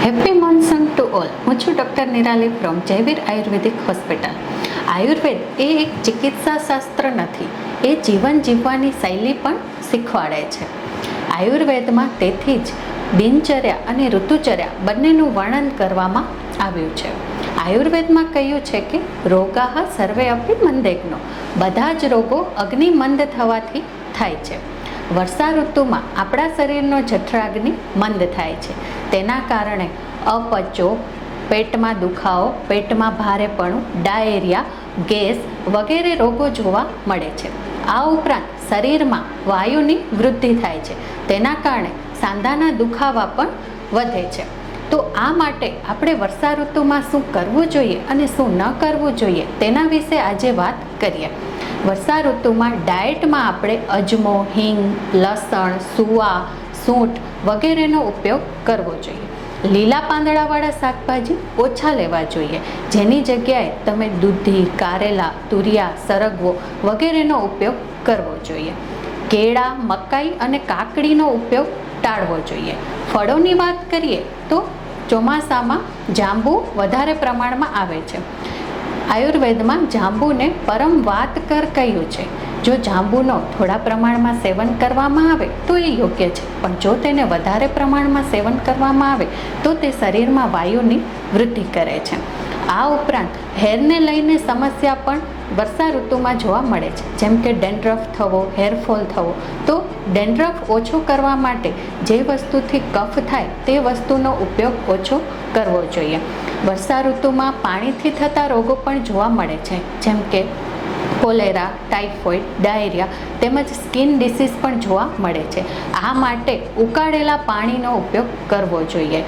Happy monsoon two all. હું છું doctor Nirali from Jayveer ayurvedic hospital. Ayurveda એ એક ચિકિત્સા શાસ્ત્ર નથી, એ જીવન જીવવાની શૈલી પણ શીખવાડે છે. આયુર્વેદમાં તેથી જ દિનચર્યા અને ઋતુચર્યા બંનેનું વર્ણન કરવામાં આવ્યું છે. આયુર્વેદમાં કહ્યું છે કે રોગાહ સર્વે અપી મંદેગ્નો, બધા જ રોગો અગ્નિમંદ થવાથી થાય છે. વર્ષા ઋતુમાં આપણા શરીરનો જઠરાગ્નિ મંદ થાય છે. તેના કારણે અપચો, પેટમાં દુખાવો, પેટમાં ભારેપણું, ડાયેરિયા, ગેસ વગેરે રોગો જોવા મળે છે. આ ઉપરાંત શરીરમાં વાયુની વૃદ્ધિ થાય છે. તેના કારણે સાંધાના દુખાવા પણ વધે છે. તો આ માટે આપણે વર્ષા ઋતુમાં શું કરવું જોઈએ અને શું ન કરવું જોઈએ તેના વિશે આજે વાત કરીએ. વર્ષા ઋતુમાં ડાયટમાં આપણે અજમો, હિંગ, લસણ, સુવા, સૂંઠ વગેરેનો ઉપયોગ કરવો જોઈએ. લીલા પાંદડાવાળા શાકભાજી ઓછા લેવા જોઈએ. જેની જગ્યાએ તમે દૂધી, કારેલા, તુરિયા, સરગવો વગેરેનો ઉપયોગ કરવો જોઈએ. કેળા, મકાઈ અને કાકડીનો ઉપયોગ ટાળવો જોઈએ. ફળોની વાત કરીએ તો ચોમાસામાં જાંબુ વધારે પ્રમાણમાં આવે છે. આયુર્વેદમાં જાંબુને પરમ વાતકર કહ્યું છે. જો જાંબુનો થોડા પ્રમાણમાં સેવન કરવામાં આવે તો એ યોગ્ય છે, પણ જો તેને વધારે પ્રમાણમાં સેવન કરવામાં આવે તો તે શરીરમાં વાયુની વૃદ્ધિ કરે છે. આ ઉપરાંત હેરને લઈને સમસ્યા પણ વર્ષા ઋતુમાં જોવા મળે છે, જેમ કે ડેન્ડ્રફ થવો, હેરફોલ થવો. તો ડેન્ડ્રફ ઓછો કરવા માટે જે વસ્તુથી કફ થાય તે વસ્તુનો ઉપયોગ ઓછો કરવો જોઈએ. વર્ષા ઋતુમાં પાણીથી થતા રોગો પણ જોવા મળે છે, જેમ કે કોલેરા, ટાઇફોઇડ, ડાયેરિયા તેમજ સ્કિન ડિસીઝ પણ જોવા મળે છે. આ માટે ઉકાળેલા પાણીનો ઉપયોગ કરવો જોઈએ.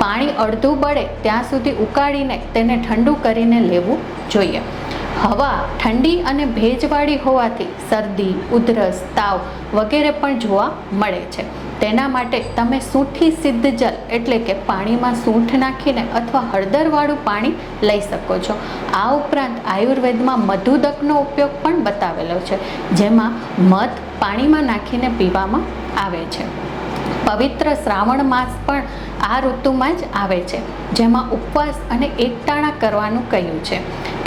પાણી અડધું બળે ત્યાં સુધી ઉકાળીને તેને ઠંડુ કરીને લેવું જોઈએ. હવા ઠંડી અને ભેજવાળી હોવાથી શરદી, ઉધરસ, તાવ વગેરે પણ જોવા મળે છે. તેના માટે તમે સૂંઠી સિદ્ધ જલ એટલે કે પાણીમાં સૂંઠ નાખીને અથવા હળદરવાળું પાણી લઈ શકો છો. આ ઉપરાંત આયુર્વેદમાં મધુદકનો ઉપયોગ પણ બતાવેલો છે, જેમાં મધ પાણીમાં નાખીને પીવામાં આવે છે. પવિત્ર શ્રાવણ માસ પણ આ ઋતુમાં જ આવે છે, જેમાં ઉપવાસ અને એકટાણા કરવાનું કહ્યું છે.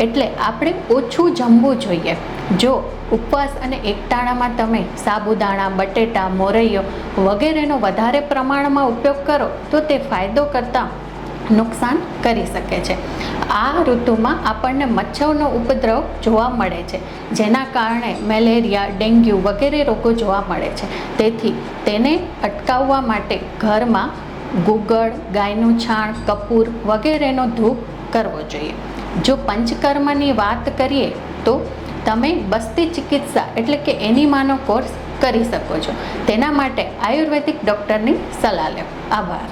એટલે આપણે ઓછું જમવું જોઈએ. જો ઉપવાસ અને એકટાણામાં તમે સાબુદાણા, બટેટા, મોરૈયો વગેરેનો વધારે પ્રમાણમાં ઉપયોગ કરો તો તે ફાયદો કરતાં નુકસાન કરી શકે છે. આ ઋતુમાં આપણને મચ્છરનો ઉપદ્રવ જોવા મળે છે, જેના કારણે મેલેરિયા, ડેન્ગ્યુ વગેરે રોગો જોવા મળે છે. તેથી તેને અટકાવવા માટે ઘરમાં ગુગળ, ગાયનું છાણ, કપૂર વગેરેનો ધૂપ કરવો જોઈએ. જો પંચકર્મની વાત કરીએ તો તમે બસ્તી ચિકિત્સા એટલે કે એનીમાનો કોર્સ કરી શકો છો. તેના માટે આયુર્વેદિક ડૉક્ટરની સલાહ લો. આભાર.